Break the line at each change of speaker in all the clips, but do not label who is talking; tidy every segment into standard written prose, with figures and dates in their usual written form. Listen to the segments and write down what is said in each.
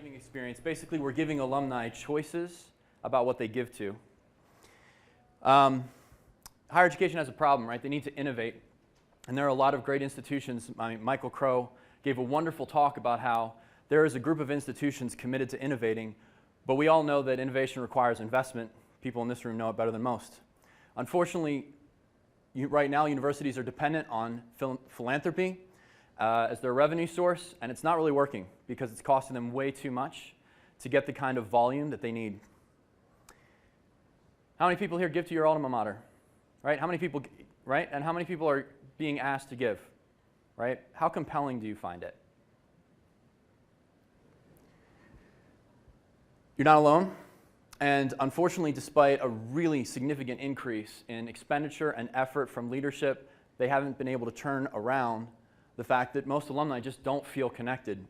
giving experience. Basically, we're giving alumni choices about what they give to. Higher education has a problem, right? They need to innovate. And there are a lot of great institutions. Michael Crow gave a wonderful talk about how there is a group of institutions committed to innovating, but we all know that innovation requires investment. People in this room know it better than most. Unfortunately, right now, universities are dependent on philanthropy as their revenue source, and it's not really working because it's costing them way too much to get the kind of volume that they need. How many people here give to your alma mater? Right? How many people, right? And how many people are being asked to give? Right? How compelling do you find it? You're not alone. And unfortunately, despite a really significant increase in expenditure and effort from leadership, they haven't been able to turn around the fact that most alumni just don't feel connected.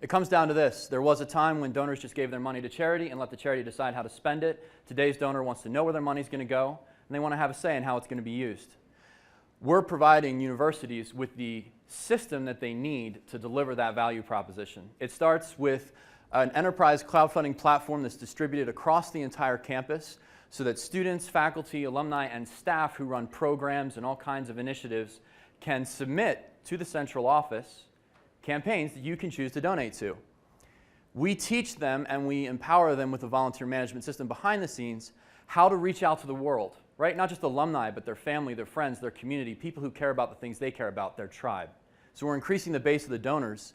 It comes down to this. There was a time when donors just gave their money to charity and let the charity decide how to spend it. Today's donor wants to know where their money's going to go, and they want to have a say in how it's going to be used. We're providing universities with the system that they need to deliver that value proposition. It starts with an enterprise crowdfunding platform that's distributed across the entire campus so that students, faculty, alumni, and staff who run programs and all kinds of initiatives can submit to the central office campaigns that you can choose to donate to. We teach them and we empower them with a volunteer management system behind the scenes how to reach out to the world, right? Not just alumni, but their family, their friends, their community, people who care about the things they care about, their tribe. So we're increasing the base of the donors.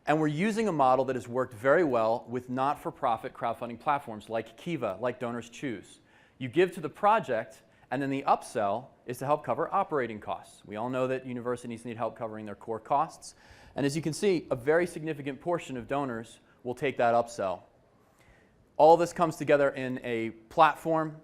And we're using a model that has worked very well with not-for-profit crowdfunding platforms like Kiva, like Donors Choose. You give to the project, and then the upsell is to help cover operating costs. We all know that universities need help covering their core costs. And as you can see, a very significant portion of donors will take that upsell. All this comes together in a platform.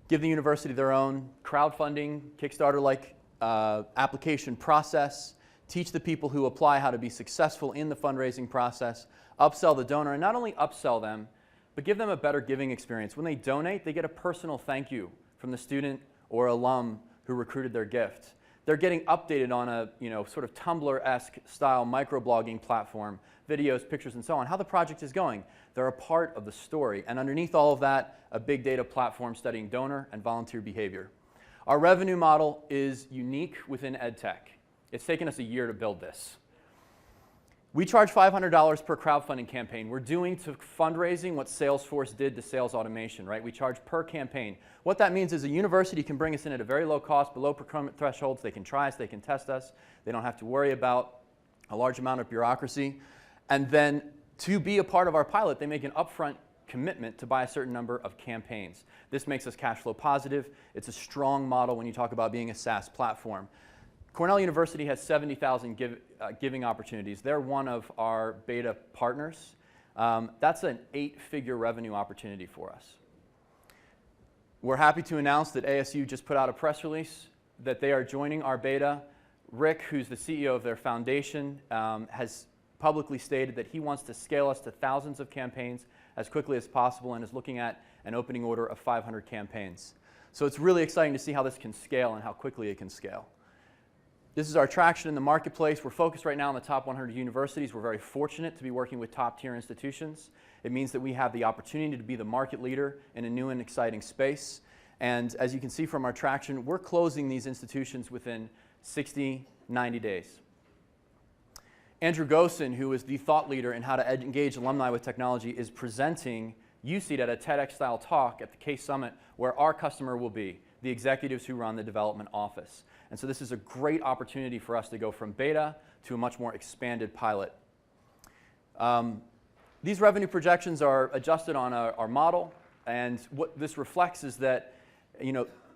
Give the university their own crowdfunding, Kickstarter-like application process. Teach the people who apply how to be successful in the fundraising process, upsell the donor, and not only upsell them, but give them a better giving experience. When they donate, they get a personal thank you from the student or alum who recruited their gift. They're getting updated on a sort of Tumblr-esque style microblogging platform, videos, pictures, and so on, how the project is going. They're a part of the story. And underneath all of that, a big data platform studying donor and volunteer behavior. Our revenue model is unique within EdTech. It's taken us a year to build this. We charge $500 per crowdfunding campaign. We're doing to fundraising what Salesforce did to sales automation, right? We charge per campaign. What that means is a university can bring us in at a very low cost, below procurement thresholds. They can try us, they can test us. They don't have to worry about a large amount of bureaucracy. And then to be a part of our pilot, they make an upfront commitment to buy a certain number of campaigns. This makes us cash flow positive. It's a strong model when you talk about being a SaaS platform. Cornell University has 70,000 giving opportunities. They're one of our beta partners. That's an 8-figure revenue opportunity for us. We're happy to announce that ASU just put out a press release that they are joining our beta. Rick, who's the CEO of their foundation, has publicly stated that he wants to scale us to thousands of campaigns as quickly as possible and is looking at an opening order of 500 campaigns. So it's really exciting to see how this can scale and how quickly it can scale. This is our traction in the marketplace. We're focused right now on the top 100 universities. We're very fortunate to be working with top-tier institutions. It means that we have the opportunity to be the market leader in a new and exciting space. And as you can see from our traction, we're closing these institutions within 60, 90 days. Andrew Gosen, who is the thought leader in how to engage alumni with technology, is presenting USEED at a TEDx-style talk at the Case Summit, where our customer will be the executives who run the development office. And so this is a great opportunity for us to go from beta to a much more expanded pilot. These revenue projections are adjusted on our model, and what this reflects is that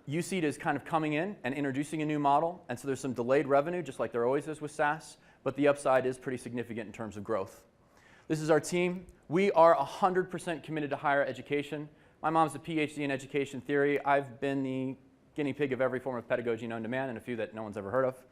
USEED is kind of coming in and introducing a new model, and so there's some delayed revenue, just like there always is with SaaS, but the upside is pretty significant in terms of growth. This is our team. We are 100% committed to higher education. My mom's a PhD in education theory. I've been the guinea pig of every form of pedagogy known to man, and a few that no one's ever heard of.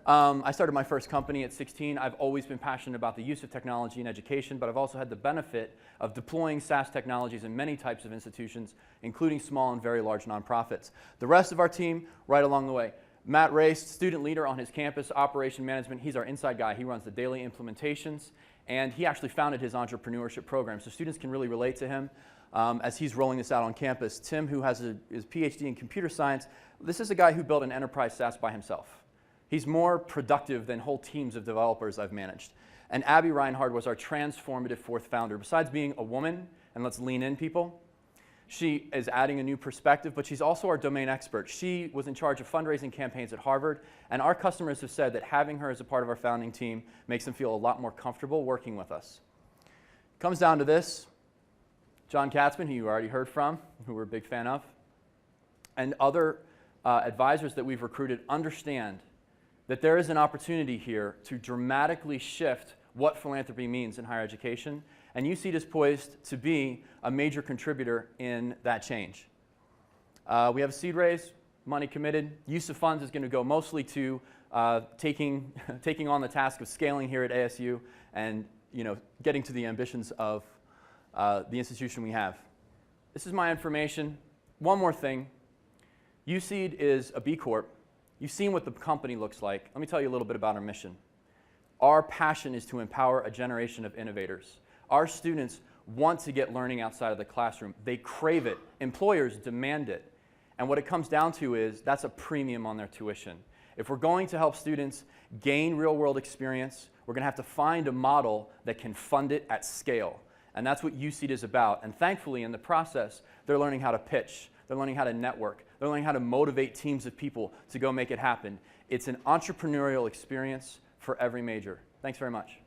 I started my first company at 16. I've always been passionate about the use of technology in education, but I've also had the benefit of deploying SaaS technologies in many types of institutions, including small and very large nonprofits. The rest of our team, right along the way. Matt Race, student leader on his campus, operation management. He's our inside guy. He runs the daily implementations, and he actually founded his entrepreneurship program, so students can really relate to him as he's rolling this out on campus. Tim, who has his PhD in computer science, this is a guy who built an enterprise SaaS by himself. He's more productive than whole teams of developers I've managed. And Abby Reinhard was our transformative fourth founder. Besides being a woman, and let's lean in, people, she is adding a new perspective, but she's also our domain expert. She was in charge of fundraising campaigns at Harvard, and our customers have said that having her as a part of our founding team makes them feel a lot more comfortable working with us. It comes down to this. John Katzman, who you already heard from, who we're a big fan of, and other advisors that we've recruited understand that there is an opportunity here to dramatically shift what philanthropy means in higher education, and USEED is poised to be a major contributor in that change. We have a seed raise, money committed. Use of funds is going to go mostly to taking on the task of scaling here at ASU and getting to the ambitions of the institution we have. This is my information. One more thing. USEED is a B Corp. You've seen what the company looks like. Let me tell you a little bit about our mission. Our passion is to empower a generation of innovators. Our students want to get learning outside of the classroom. They crave it. Employers demand it. And what it comes down to is that's a premium on their tuition. If we're going to help students gain real-world experience, we're going to have to find a model that can fund it at scale. And that's what USEED is about. And thankfully, in the process, they're learning how to pitch. They're learning how to network. They're learning how to motivate teams of people to go make it happen. It's an entrepreneurial experience for every major. Thanks very much.